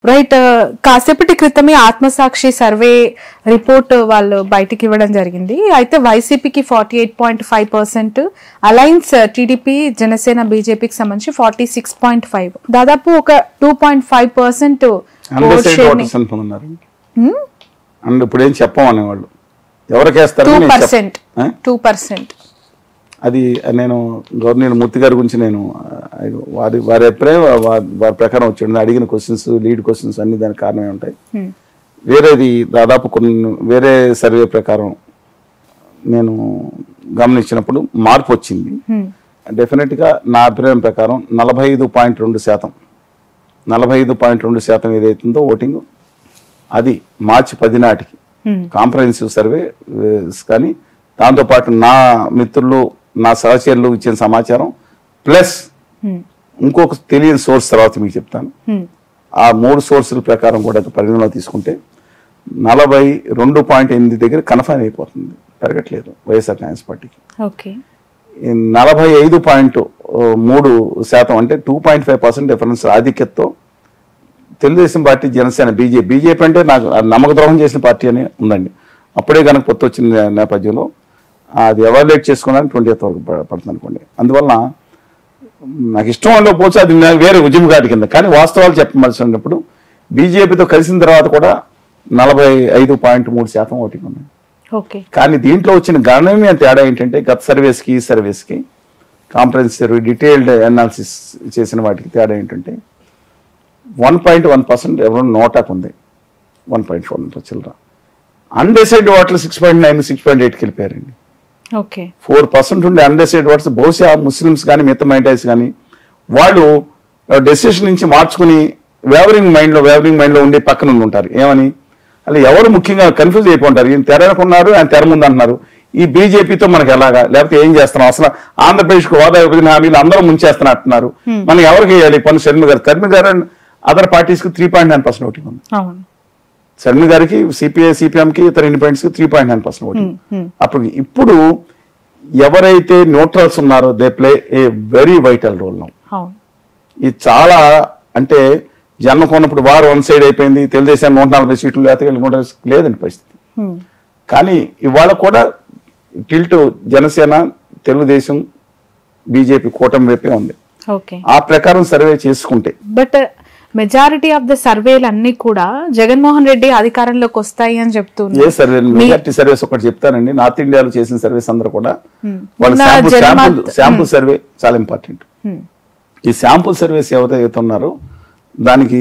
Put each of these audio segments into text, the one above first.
Right. కాసేపటి క్రితమే ఆత్మసాక్షి survey report వాళ్ళు బయటికి ఇవ్వడం జరిగింది. అయితే వైసీపీకి 48.5%, అలయన్స్ టీడీపీ, జనసేన, బీజేపీకి సంబంధించి 46.5, దాదాపు ఒక 2.5% ఇప్పుడు ఏం చెప్పమనే వాళ్ళు ఎవరికేస్తారు 2%. అది నేను గవర్నర్ మూర్తి గారి గురించి నేను వారి అభిప్రాయం వారి ప్రకారం వచ్చాడు. అడిగిన క్వశ్చన్స్, లీడ్ క్వశ్చన్స్ అన్ని దానికి కారణమే ఉంటాయి. వేరేది దాదాపు కొన్ని వేరే సర్వే ప్రకారం నేను గమనించినప్పుడు మార్పు వచ్చింది. డెఫినెట్గా నా అభిప్రాయం ప్రకారం 45.2% ఏదైతుందో ఓటింగ్ అది మార్చి 10 నాటికి కాంప్రహెన్సివ్ సర్వే. కానీ దాంతోపాటు నా మిత్రులు, నా సహచరులు ఇచ్చిన సమాచారం ప్లస్ ఇంకొక తెలియని సోర్స్ తర్వాత మీకు చెప్తాను. ఆ 3 సోర్సుల ప్రకారం కూడా పరిగణలో తీసుకుంటే 42.8 దగ్గర కన్ఫర్మ్ అయిపోతుంది, పెరగట్లేదు వైఎస్ఆర్ కాంగ్రెస్ పార్టీకి. 45.3% అంటే 2.5% డిఫరెన్స్ ఆధిక్యతతో తెలుగుదేశం పార్టీ, జనసేన, బీజేపీ అంటే నాకు నమ్మక ద్రోహం చేసిన పార్టీ అని ఉందండి. అప్పుడే కనుక పొత్తు వచ్చిన నేపథ్యంలో అది ఎవాల్యుయేట్ చేసుకోవడానికి 20th వరకు పడుతుంది అనుకోండి. అందువల్ల నాకు ఇష్టం ఉండకపోవచ్చు, అది వేరే ఉద్యమకాటి కింద. కానీ వాస్తవాలు చెప్పవలసినప్పుడు బీజేపీతో కలిసిన తర్వాత కూడా 45.3% ఓటింగ్ ఉన్నాయి. కానీ దీంట్లో వచ్చిన గణనీయ తేడా ఏంటంటే గత సర్వేస్కి ఈ సర్వేస్కి కాంప్రహెన్సివ్ డీటెయిల్డ్ అనాలిసిస్ చేసిన వాటికి తేడా ఏంటంటే 1.1% ఎవరో నోటాకు ఉంది, 1.4 చిల్లర. అన్డిసైడ్ ఓట్లు 6.9, 6.8కి వెళ్ళిపోయారండి. 4% ఉండే అన్డిసైడ్ ఓట్స్ బహుశా ముస్లిమ్స్ కానీ మిగతా మైనారిటీస్ కానీ వాళ్ళు డెసిషన్ నుంచి మార్చుకుని వేవరింగ్ మైండ్లో ఉండి పక్కన ఉంటారు. ఏమని అలా ఎవరు ముఖ్యంగా కన్ఫ్యూజ్ అయిపోతారు. ఈయన తెరకున్నారు, ఆయన తెర ముందు అంటున్నారు. ఈ బీజేపీతో మనకి ఎలాగా, లేకపోతే ఏం చేస్తున్నాం, అసలు ఆంధ్రప్రదేశ్కి హోదా విభజన హామీలు అందరూ ముంచేస్తున్నట్టున్నారు, మనం ఎవరికి వేయాలి? పన్ను షర్మి గారు అదర్ పార్టీస్ కి 3.9% ఓటింగ్ ఉంది. షర్మి గారికి, సిపిఎం కి, ఇతర ఇండిపెండెంట్స్ కి 3.9% ఓటింగ్. ఇప్పుడు ఎవరైతే న్యూట్రల్స్ ఉన్నారో they play a very vital role now. ఇది చాలా అంటే జన్మ కొన్నప్పుడు వారు 1 సైడ్ అయిపోయింది, తెలుగుదేశం 140 సీట్లు లేదని పరిస్థితి. కానీ ఇవాళ కూడా టిల్ట్ జనసేన, తెలుగుదేశం, బీజేపీ కూటమి వైపే ఉంది. ఆ ప్రకారం సర్వే చేసుకుంటే బట్ మెజారిటీ ఆఫ్ ద సర్వేలు అన్ని కూడా జగన్మోహన్ రెడ్డి అధికారంలోకి వస్తాయి అని చెప్తున్నారు. ఏ సర్వే? మెజారిటీ సర్వేస్ ఒకటి చెప్తానండి. నార్త్ ఇండియాలో చేసిన సర్వేస్ అందరూ కూడా వాళ్ళ శాంపుల్ సర్వే చాలా ఇంపార్టెంట్. ఈ శాంపుల్ సర్వేస్ ఎవరైతే ఉన్నారో దానికి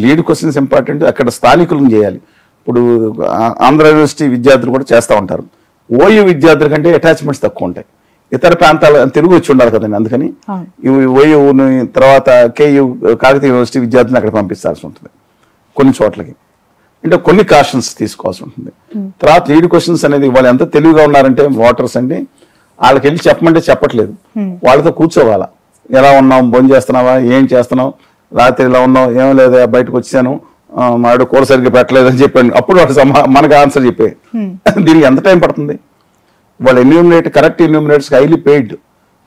లీడ్ క్వశ్చన్స్ ఇంపార్టెంట్. అక్కడ స్థానికులను చేయాలి. ఇప్పుడు ఆంధ్ర యూనివర్సిటీ విద్యార్థులు కూడా చేస్తూ ఉంటారు. ఓయూ విద్యార్థుల కంటే అటాచ్మెంట్స్ తక్కువ ఉంటాయి. ఇతర ప్రాంతాలు తిరిగి వచ్చి ఉండాలి కదండి. అందుకని ఓయూ తర్వాత కేయూ కాకతీయ యూనివర్సిటీ విద్యార్థులను అక్కడ పంపించాల్సి ఉంటుంది కొన్ని చోట్లకి. అంటే కొన్ని కాషన్స్ తీసుకోవాల్సి ఉంటుంది. తర్వాత లీడ్ క్వశ్చన్స్ అనేది వాళ్ళు ఎంత తెలివిగా ఉన్నారంటే ఓటర్స్ అండి, వాళ్ళకి వెళ్ళి చెప్పమంటే చెప్పట్లేదు, వాళ్ళతో కూర్చోవాలా. ఎలా ఉన్నావు, భోజనం చేస్తున్నావా, ఏం చేస్తున్నావు, రాత్రి ఇలా ఉన్నావు, ఏం లేదా, బయటకు వచ్చాను, మాడు కూర సరిగ్గా పెట్టలేదని చెప్పాను. అప్పుడు వాడు మనకు ఆన్సర్ చెప్పే. దీనికి ఎంత టైం పడుతుంది? వాళ్ళు కరెక్ట్ ఎన్యూమినేటర్స్ హైలీ పెయిడ్.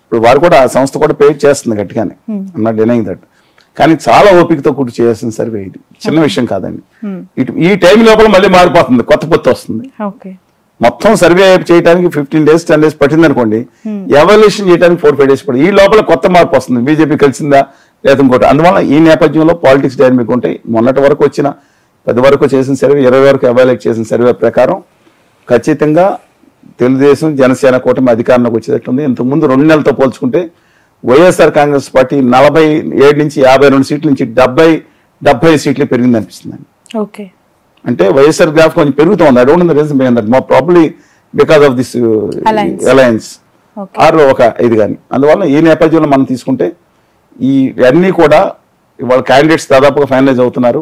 ఇప్పుడు వారు కూడా ఆ సంస్థ కూడా పెయిడ్ చేస్తుంది గట్టిగానే, నాట్ డినైయింగ్ దట్. కానీ చాలా ఓపికతో కూర్చు చేయాల్సిన సర్వే ఇది, చిన్న విషయం కాదండి. ఈ టైం లోపల మళ్ళీ మారిపోతుంది, కొత్త పొత్తు వస్తుంది. మొత్తం సర్వే చేయడానికి 15 days 10 days పట్టింది అనుకోండి, ఎవాల్యుయేషన్ చేయడానికి 4-5 days పడుతుంది. ఈ లోపల కొత్త మార్పు వస్తుంది, బీజేపీ కలిసిందా లేదా ఇంకోటి. అందువల్ల ఈ నేపథ్యంలో పాలిటిక్స్ డైనమిక్ ఉంటాయి. మొన్నటి వరకు వచ్చిన 10 వరకు చేసిన సర్వే, 20 వరకు ఎవాల్యుయేట్ చేసిన సర్వే ప్రకారం ఖచ్చితంగా తెలుగుదేశం, జనసేన కూటమి అధికారంలోకి వచ్చేటట్టుంది. ఇంతకుముందు 2 నెలలతో పోల్చుకుంటే వైఎస్ఆర్ కాంగ్రెస్ పార్టీ 47 నుంచి 52 సీట్ల నుంచి 70 సీట్లు పెరిగింది అనిపిస్తుంది. అంటే వైఎస్ఆర్ గ్రాఫ్ కొంచెం పెరుగుతుంది. I don't know the reason behind that, probably because of this alliance or ఒక ఇది కానీ. అందువల్ల ఈ నేపథ్యంలో మనం తీసుకుంటే ఈ అన్నీ కూడా ఇవాళ క్యాండిడేట్స్ దాదాపుగా ఫైనలైజ్ అవుతున్నారు.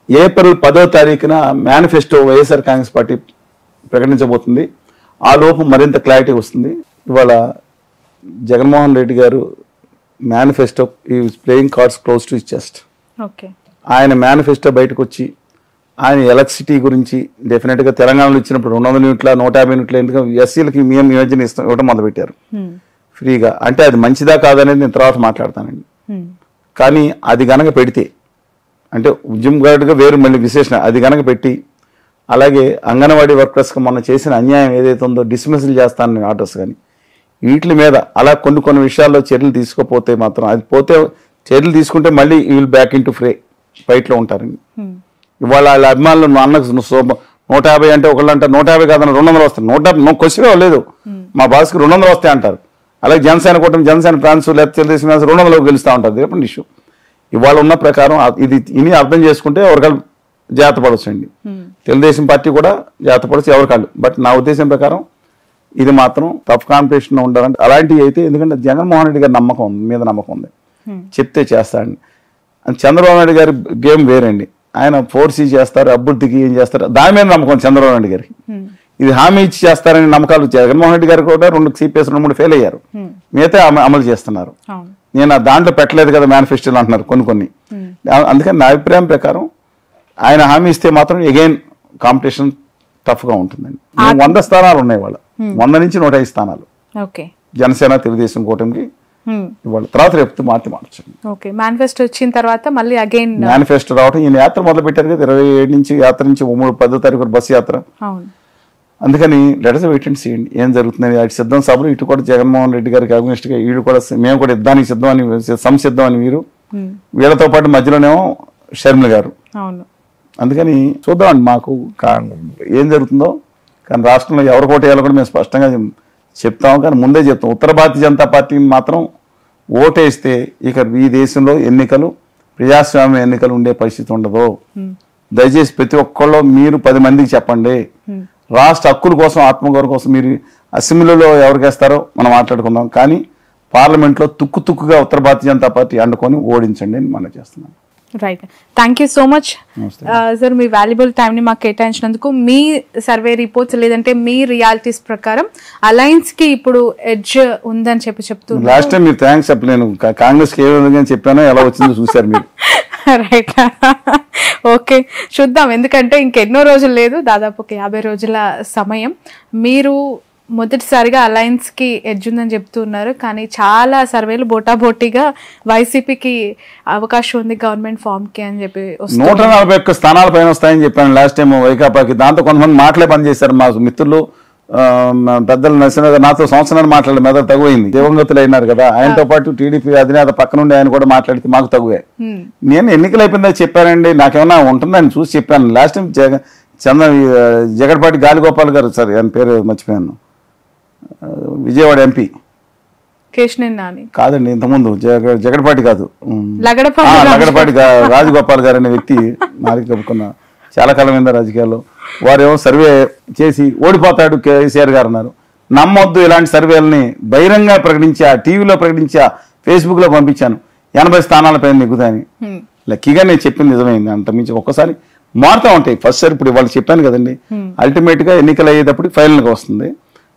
ఏప్రిల్ 10వ తారీఖున మేనిఫెస్టో వైఎస్ఆర్ కాంగ్రెస్ పార్టీ ప్రకటించబోతుంది. ఆ లోపు మరింత క్లారిటీ వస్తుంది. ఇవాళ జగన్మోహన్ రెడ్డి గారు manifesto playing cards close to his chest. ఆయన మేనిఫెస్టో బయటకు వచ్చి ఆయన ఎలక్ట్రిసిటీ గురించి డెఫినెట్గా తెలంగాణలో ఇచ్చినప్పుడు 200 యూనిట్ల 150 యూనిట్ల ఎందుకంటే ఎస్సీలకి మేము యోజన ఇవ్వడం మొదలుపెట్టారు ఫ్రీగా. అంటే అది మంచిదా కాదనేది నేను తర్వాత మాట్లాడతానండి. కానీ అది గనక పెడితే అంటే ఉద్యమ గార్డుగా వేరు మళ్ళీ విశేషణ అది కనుక పెట్టి, అలాగే అంగన్వాడీ వర్కర్స్కి మొన్న చేసిన అన్యాయం ఏదైతే ఉందో డిస్మిస్లు చేస్తానని ఆర్డర్స్ కానీ వీటి మీద అలా కొన్ని విషయాల్లో చర్యలు తీసుకోపోతే మాత్రం, అది పోతే చర్యలు తీసుకుంటే మళ్ళీ ఈ విల్ బ్యాక్ ఇన్ టు ఫైట్లో ఉంటారండి. ఇవాళ వాళ్ళ అభిమానులు అన్నకు 150 అంటే ఒకళ్ళు అంటారు 150 కాదన్న 200 వస్తాయి. 150 క్వశ్చన్ లేదు, మా బాస్కి 200 వస్తాయి అంటారు. అలాగే జనసేన కూటమి, జనసేన ఫ్రాన్స్ లేకపోతే తెలుగుదేశం 200 గెలుస్తూ ఉంటారు. రేపటి ఇష్యూ ఇవాళ ఉన్న ప్రకారం ఇది ఇని అర్థం చేసుకుంటే ఎవరికాళ్ళు జాగ్రత్త పడవచ్చండి. తెలుగుదేశం పార్టీ కూడా జాగ్రత్త పడవచ్చు ఎవరికాళ్ళు. బట్ నా ఉద్దేశం ప్రకారం ఇది మాత్రం టఫ్ కాంపిటీషన్ ఉండాలంటే అలాంటివి అయితే, ఎందుకంటే జగన్మోహన్ రెడ్డి గారి మీద నమ్మకం ఉంది, చెప్తే చేస్తాడండి. చంద్రబాబు నాయుడు గారి గేమ్ వేరండి. ఆయన 4C చేస్తారు, అభివృద్ధికి ఏం చేస్తారు దాని మీద నమ్మకం చంద్రబాబు నాయుడు గారికి. ఇది హామీ ఇచ్చి చేస్తారని నమ్మకాలు జగన్మోహన్ రెడ్డి గారు కూడా 2 CPS 2-3 ఫెయిల్ అయ్యారు, మిగతా అమలు చేస్తున్నారు. నేను దాంట్లో పెట్టలేదు కదా మేనిఫెస్టోలు అంటున్నారు కొన్ని. అందుకని నా అభిప్రాయం ప్రకారం ఆయన హామీ ఇస్తే మాత్రం అగైన్ కాంపిటీషన్ టఫ్ గా ఉంటుందండి. 100 స్థానాలు ఉన్నాయి వాళ్ళ, 100 నుంచి 105 స్థానాలు జనసేన తెలుగుదేశం కూటమికి. ఇవాళ తర్వాత రేపు మార్చండి. మేనిఫెస్టో వచ్చిన తర్వాత మళ్ళీ అగైన్ మేనిఫెస్టో రావటం, ఈయన యాత్ర మొదలు పెట్టారు కదా 27 నుంచి యాత్ర నుంచి 10వ తారీఖు బస్సు యాత్ర. అందుకని లెటర్స్ వెయిట్ అండ్ సీ ఏం జరుగుతుంది. అటు సిద్ధం సభలు ఇటు కూడా జగన్మోహన్ రెడ్డి గారికి అగ్నిస్ట్ గా వీళ్ళు కూడా మేము కూడా యుద్ధానికి సిద్ధం అని సంసిద్ధం అని వీరు, వీళ్ళతో పాటు మధ్యలోనేమో షర్మిల గారు. అందుకని చూద్దామండి మాకు ఏం జరుగుతుందో. కానీ రాష్ట్రంలో ఎవరు కోట వేయాలో కూడా మేము స్పష్టంగా చెప్తాము. కానీ ముందే చెప్తాం, ఉత్తర భారతీయ జనతా పార్టీని మాత్రం ఓటేస్తే ఇక ఈ దేశంలో ఎన్నికలు ప్రజాస్వామ్య ఎన్నికలు ఉండే పరిస్థితి ఉండదు. దయచేసి ప్రతి ఒక్కళ్ళు మీరు 10 మందికి చెప్పండి. రాష్ట్ర హక్కుల కోసం, ఆత్మగౌరవం కోసం మీరు అసెంబ్లీలో ఎవరికేస్తారో మనం మాట్లాడుకుందాం, కానీ పార్లమెంట్లో తుక్కుగా ఉత్తర భారతీయ జనతా పార్టీ అండుకొని ఓడించండి అని మనం చేస్తున్నాం. Right, thank you so much sir, me valuable టైంని మాకు కేటాయించినందుకు. మీ సర్వే రిపోర్ట్స్ లేదంటే మీ రియాలిటీస్ ప్రకారం అలయన్స్ కి ఇప్పుడు ఎడ్జ్ ఉందని చెప్తున్నారు. లాస్ట్ టైం మీరు థ్యాంక్స్ చెప్పలేను, కాంగ్రెస్ కి ఏ విధంగా చెప్పానో ఎలా వచ్చిందో చూసారు మీరు. రైట్, ఓకే చూద్దాం. ఎందుకంటే ఇంకెన్నో రోజులు లేదు, దాదాపు 50 రోజుల సమయం. మీరు మొదటిసారిగా అలయన్స్ కి ఎడ్జ్ ఉందని చెప్తున్నారు, కానీ చాలా సర్వేలు బోటాబోటీగా వైసీపీకి అవకాశం ఉంది గవర్నమెంట్ ఫామ్ కి అని చెప్పి 141 స్థానాల పైన వస్తాయని చెప్పాను లాస్ట్ టైం వైకాపాకి. దాంతో కొంతమంది మాటలే పనిచేశారు. మా మిత్రులు పెద్దలు నరసింహ గారు నాతో సంవత్సరాలు మాట్లాడలేదు, మెదడు తగువైంది. దివంగతులు అయినారు కదా, ఆయనతో పాటు టీడీపీ అధినేత పక్క నుండి ఆయన కూడా మాట్లాడితే మాకు తగువే. నేను ఎన్నికలు అయిపోయిందా చెప్పానండి, నాకేమన్నా ఉంటుందని చూసి చెప్పాను. లాస్ట్ టైం జగడ్పాటి గాలిగోపాల్ గారు, సార్ ఆయన పేరు మర్చిపోయాను, విజయవాడ ఎంపీ కాదండి, ఇంతకుముందు జగడ్పాటి కాదు, లగడపాటి రాజగోపాల్ గారు అనే వ్యక్తి నాకు చెప్పుకున్న చాలా కాలం మీద రాజకీయాల్లో. వారేమో సర్వే చేసి ఓడిపోతాడు కేసీఆర్ గారు అన్నారు. నమ్మొద్దు ఇలాంటి సర్వేలని బహిరంగ ప్రకటించా, టీవీలో ప్రకటించా, ఫేస్బుక్ లో పంపించాను 80 స్థానాల పైన నెగ్గుతాయని. లక్కీగా నేను చెప్పింది నిజమైంది. అంత మించి ఒక్కసారి మారుతూ ఉంటాయి. ఫస్ట్ సార్ ఇప్పుడు వాళ్ళు చెప్పాను కదండి, అల్టిమేట్ గా ఎన్నికలు అయ్యేటప్పుడు ఫైనల్ గా వస్తుంది.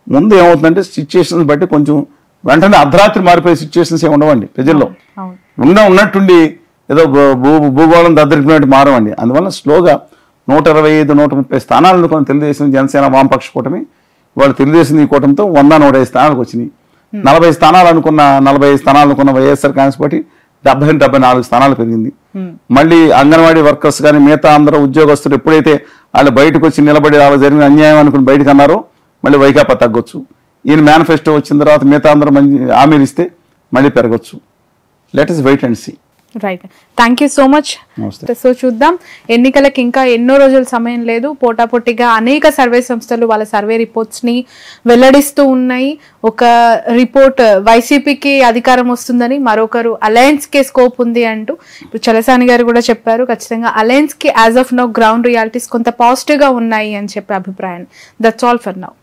ముందు ఏమవుతుందంటే సిచ్యుయేషన్స్ బట్టి కొంచెం వెంటనే అర్ధరాత్రి మారిపోయే సిచ్యుయేషన్స్ ఏమి ఉండవండి ప్రజల్లో. ఉన్నట్టుండి ఏదో భూగోళం దద్దరికినట్టు మారవండి. అందువల్ల స్లోగా 125, 130 స్థానాలను కొన్ని తెలుగుదేశం, జనసేన, వామపక్ష కూటమి, వాళ్ళు తెలుగుదేశం ఈ కూటమితో 101 స్థానాలకు వచ్చినాయి. 40 స్థానాలు అనుకున్న వైఎస్ఆర్ కాంగ్రెస్ పార్టీ 74 స్థానాలు పెరిగింది. మళ్ళీ అంగన్వాడీ వర్కర్స్ కానీ మిగతా అందరూ ఉద్యోగస్తులు ఎప్పుడైతే వాళ్ళు బయటకు వచ్చి నిలబడి వాళ్ళ జరిగిన అన్యాయం అనుకుని బయటకు అన్నారో మళ్ళీ వైకాపా తగ్గొచ్చు. ఈయన మేనిఫెస్టో వచ్చిన తర్వాత మిగతా అందరూ మంచి హామీలు ఇస్తే మళ్ళీ పెరగచ్చు. Let us wait and see. Right, thank you so much. So చూద్దాం, ఎన్నికలకి ఇంకా ఎన్నో రోజుల సమయం లేదు. పోటాపోటీగా అనేక సర్వే సంస్థలు వాళ్ళ సర్వే రిపోర్ట్స్ ని వెల్లడిస్తూ ఉన్నాయి. ఒక రిపోర్ట్ వైసీపీకి అధికారం వస్తుందని, మరొకరు అలయన్స్ కే స్కోప్ ఉంది అంటూ ఇప్పుడు చలసాని గారు కూడా చెప్పారు. ఖచ్చితంగా అలయన్స్ కి as of now ground realities కొంత పాజిటివ్ గా ఉన్నాయి అని చెప్పే అభిప్రాయం. That's all for now.